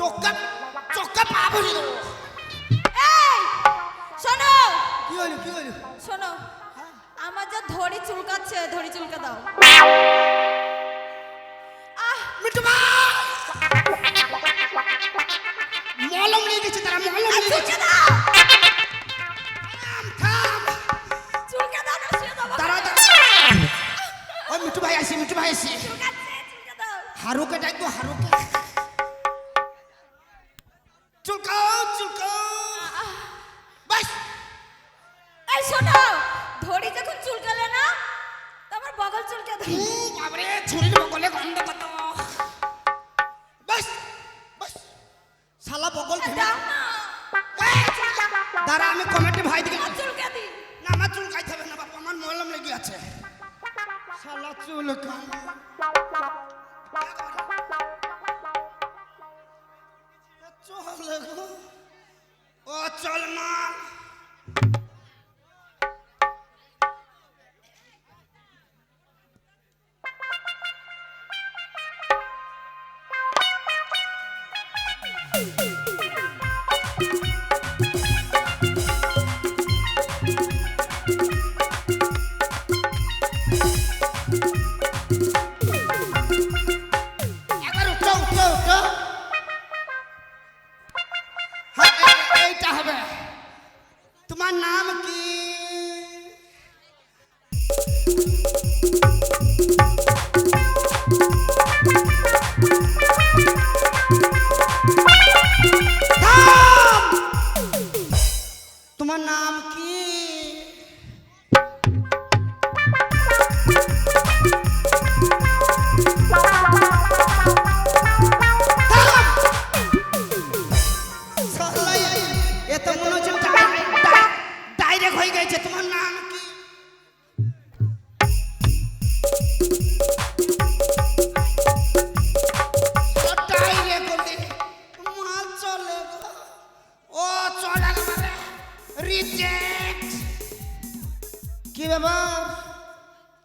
চোখটা চোখটা পা ভরে দেবো। এই শোনো, কি হলো কি হলো? শোনো, আমার যা ধরি চুলকাচ্ছে, ধরি চুলকা দাও। আহ মিঠু ভাই মলম নিয়ে গেছে, তারা মলম নিয়ে গেছে। চুলকা দাও, থাম চুলকা দাও না শুয়ে দাও। তারা ওই মিঠু ভাই আসি, মিঠু ভাই আসি। চুলকাচ্ছে, চুলকা দাও। হারুকে ডাকবো, হারুকে। চুলকাও চুলকাও বাস। এই শোনো, ধরি যখন চুলকালে না, তোমার বগল চুলকে দাও। বাবরে ছুরির বগলে গন্ধ কত। বাস বাস শালা বগল ফেলে দাও না, দাঁড়া আমি কমিটি ভাই দিকে চুলকে দি। না, আমার চুল কাইতে হবে না বাবা, আমার মলম লেগে আছে। শালা চুল চল গো, ও চল মা। একবার উঠো উঠো উঠো। হ্যাঁ, এইটা হবে। তোমার নাম কি? থাম! তোমার নাম কি? এত মনে হচ্ছে ডাইরেক্ট হয়ে গেছে। তোমার নাম কি? ডাইরেক্ট বলতে মাল চলে গো। ও চলে গেছে, রিজেক্ট। কি ব্যাপার,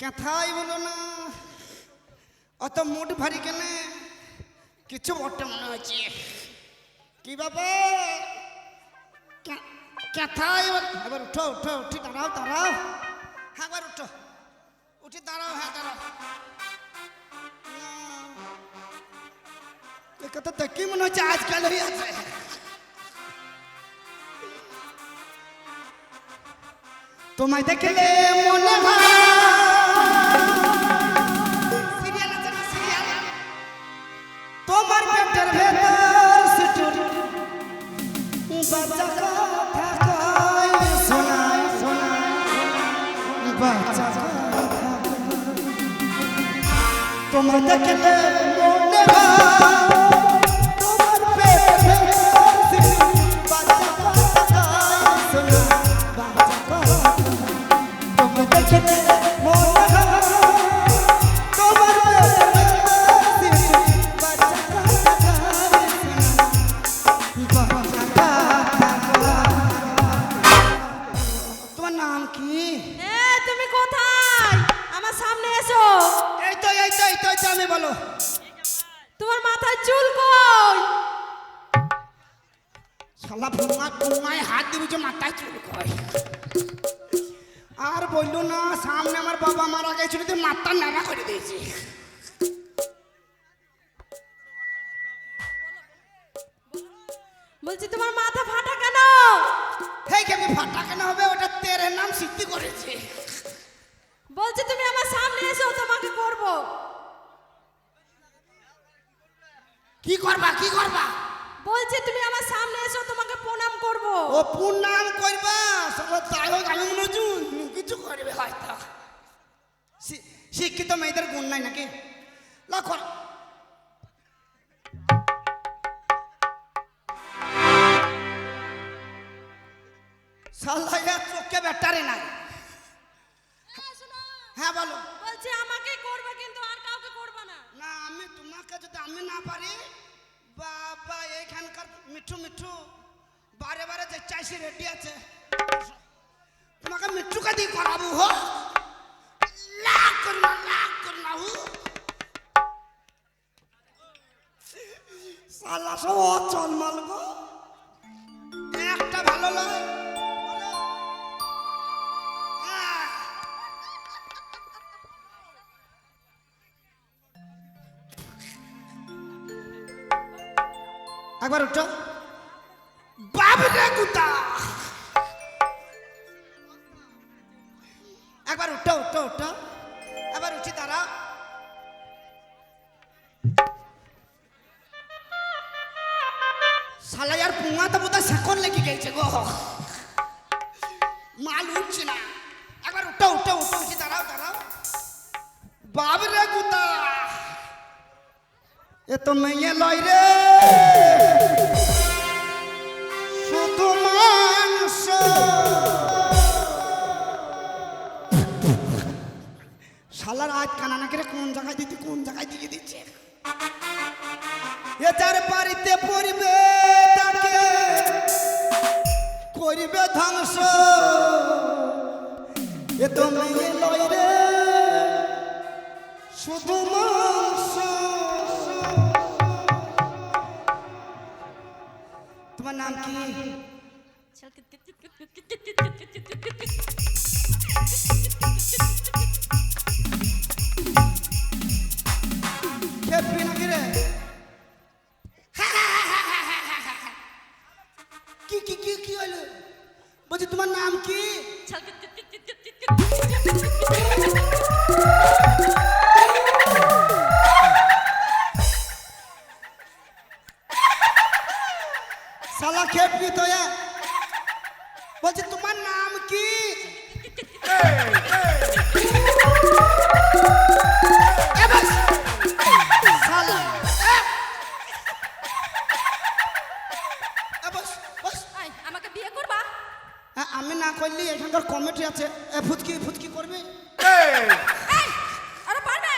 কথাই বলো না, অত মুড ভারী কেন? কিছু বটে মনে হচ্ছে। কি ব্যাপার, কথাই এবার উঠো উঠো, উঠি দাঁড়াও দাঁড়াও। হ্যাঁ এবার উঠো, উঠি দাঁড়াও, হ্যাঁ দাঁড়াও। এ কথা তো কি মনে হচ্ছে আজকাল হয়ে আছে। তোমায় দেখলে মনে হয় সিরিয়াল আছে না, সিরিয়াল। তোমার পেটের ভেতর সিটুর বাচ্চা কথা কয়, শোনায় শোনায় বাচ্চা কথা। তোমায় দেখলে মনে হয় তোমার পেটের ভেতর সিটুর বাচ্চা কথা কয়, শোনায় বাচ্চা কথা। তোমায় দেখলে মনে হয় তোমার পেটের ভেতর সিটুর বাচ্চা কথা কয়, শোনায় বাচ্চা কথা। তোমার নাম কি? এ তুমি কোথায়? আমার সামনে এসো। এই তো এই তো এই তো এই তো, আমি বলো। তোমার মাথায় চুল কই? শালা ভুঙা টুঙায় হাত দিবি যে মাথায় চুল কয়। আর বললো না, সামনে আমার বাবা মারা গেছিল, তুই মাথা নাড়া করে দিয়েছি। বলছি তোমার মাথা ফাটা কেন? হেই কেমনি ফাটা কেন হবে, ওটা তেরে নাম সিদ্ধি করেছে। বলছি তুমি আমার সামনে এসো, তোমাকে করব। কি করবা কি করবা? বলছি তুমি আমার সামনে এসো, তোমাকে প্রণাম করব। ও প্রণাম করবা? শালা তাই হোক, আমি মনে হচ্ছে কিছু করবে হয়তো। শিক্ষিত মেয়েদের গুণ নাই নাকি? লক্ষ্য শালা এর চোখে ব্যাটারি নাই। হ্যাঁ বলো। বলছি আমাকে করবে, কিন্তু আর কাউকে করবে না। না, আমি তোমাকে যদি আমি না পারি, বাবা এইখানকার মিঠু মিঠু বারে বারে যে চাইছি রেডি আছে, তোমাকে মিঠুকে দিয়ে করাবো। হো লাখ করনা হু। শালা সব অচল মাল গো। একটা ভালো লয় বলো। আহ। একবার উঠো বাবরে গুতা। একবার উঠো উঠো উঠো একবার উঠি তারা। শালা यार পুঙা তো বোধহয় সেকন্ড লেগে গেছে গো, মাল উঠছে না। একবার উঠো উঠো উঠো উঠি দাঁড়াও দাঁড়াও বাবরে গুতা। এ তো মেয়ে লয় রে শুধু মাংস। শালার আজ কানা নাকি রে কোন জায়গায় দিতে কোন জায়গায় দিয়ে দিচ্ছে। এ যার বাড়িতে পড়বে তাকে করবে ধ্বংস। এ তো মেয়ে লয় রে শুধু মাংস। তোমার নাম কি? খেপি নাকি রে? কি কি কি কি হলো? বলছি তোমার নাম কি? শালা খেপি তো এ। বলছি তোমার নাম কি? এ বস শালা এ বস বস। আমাকে বিয়ে করবা? হ্যাঁ, আমি না করলি এখানকার কমিটি আছে, এ ফুচকি ফুচকি করবে। আরে পারবে?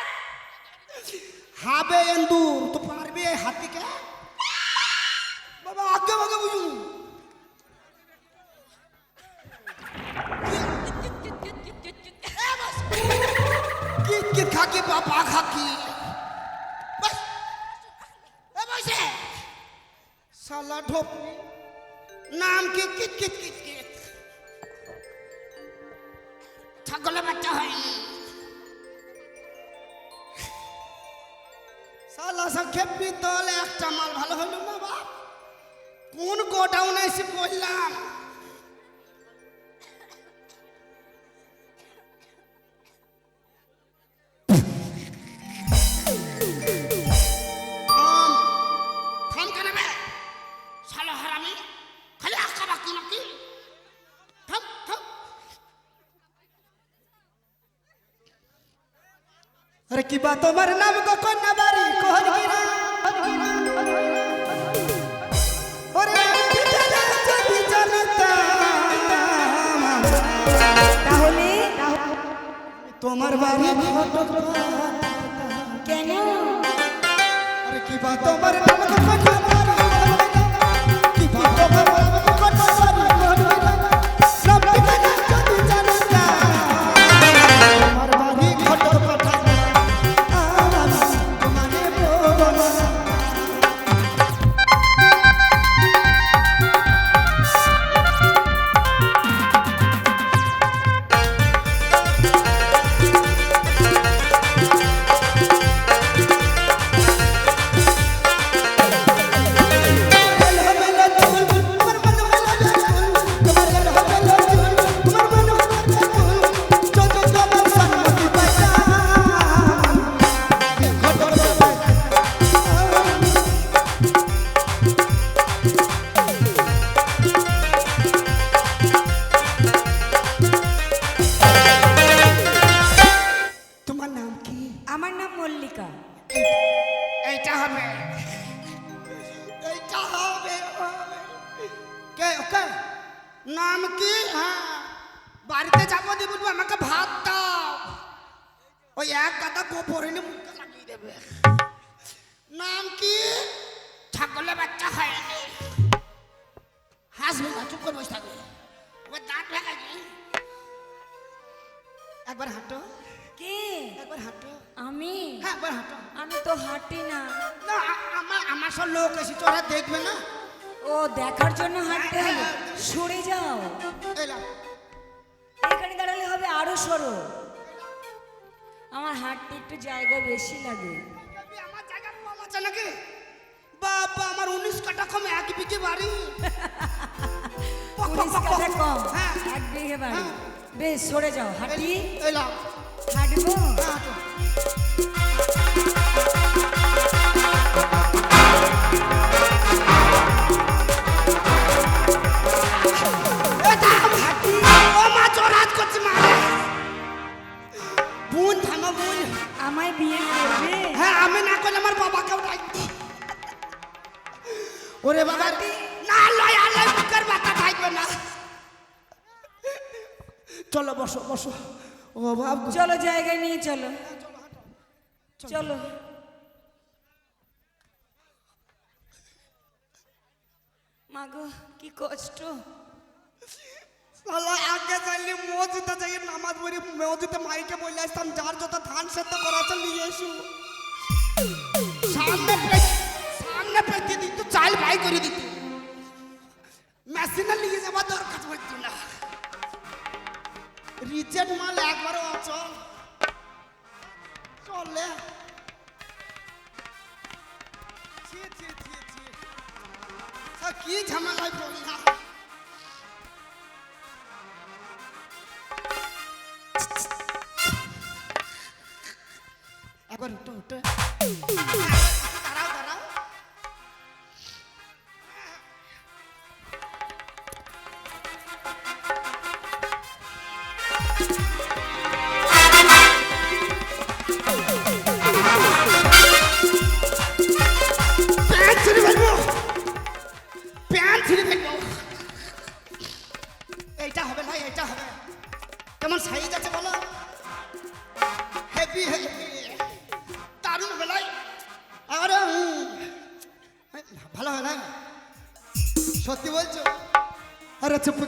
হাবে এন্দুর তো পারবে হাতিকে বাবা আগে আগে বুঝু। কিট কিট খাকি বাবা খাকি বাস এ বসে শালা ঢোপ। নাম কি? কিট কিট কিট কিট ছাগলের বাচ্চা হয়। শালা সব খেপি তলে একটা মাল ভালো হলো না বাপ। কোন গোডাউনে এসে পড়লাম। থাম কেন বে শালা হারামি, খালি আঁকা বাকি নাকি? থাম থাম। अरे की बात तुम्हार नाम को कौन ना बारी कोहर गिरा। अरे पिता যদি জানতা তাহলে তোমার বাড়ি ঘটক কেন? अरे की बात तुम्हार नाम को कौन ना बारी की बात तुम्हार नाम को कौन ना बारी कोहर गिरा। सब पिता যদি জানতা তোমার বাড়ি ঘটক কথা তোমারে বলো। তোমার নাম কি? আমার নাম মল্লিকা। এইটা হবে এইটা হবে হবে। কে ওকে নাম কি? হ্যাঁ বাড়িতে যাবো দিয়ে বলবো আমাকে ভাত দাও। ওই এক গাদা গোবর এনে মুখে লাগিয়ে দেবে। নাম কি? ছাগলের বাচ্চা হয়নি। হাসবে না, চুপ করে বসে থাকবে। ওর দাঁত ভেঙে একবার হাঁটো কে? একবার হাঁটো। আমি? হ্যাঁ একবার হাঁটো। আমি তো হাঁটি না। না আমার সব লোক এসে তোরা দেখবে না। ও দেখার জন্য হাঁটতে হবে, সরে যাও। এলাম এখানে দাঁড়ালে হবে, আরো সরো। আমার হাঁটতে একটু জায়গা বেশি লাগে। আমার জায়গা কম আছে নাকি? বাবা আমার 19 কাঠা কম, 1 বিঘে বাড়ি। 19 কাঠা কম, হ্যাঁ। 1 বিঘে বাড়ি। বেশ সরে যাও, হাঁটি। এলাম হাঁটবো। বোন থামো বোন, আমায় বিয়ে করবে? হ্যাঁ আমি না করলে আমার বাবাকেও ডাকবো। ওরে বাবা না, লয় আল্লাহ বুকের ব্যথা থাকবে না। চলো বসো বসো। ও বাবা চলো জায়গায় নিয়ে চলো, চলো। মাগো কি কষ্ট। শালা আগে চাইলে মসজিদে যাই নামাজ পড়ি, মসজিদে মাইকে বলে আসতাম যার যত ধান সেদ্ধ করা আছে নিয়ে এসো। সামনে পেতে দিত, চাল ভাই করে দিত, মেশিনে নিয়ে যাবার দরকার পড়তো না। রিজেক্ট মাল একবারও অচল চলে। কি ঝামেলায় পড়লাম। একবার উঠো উঠো, দাঁড়াও দাঁড়াও। প্যান্ট ছিঁড়ে ফেলবো, প্যান্ট ছিঁড়ে ফেলবো। এইটা হবে না, এইটা হবে। কেমন সাইজ আছে বলো? হেভি হেভি, দারুণ হবে না? আরে ভালো হয় না? সত্যি বলছো? আরে চুপ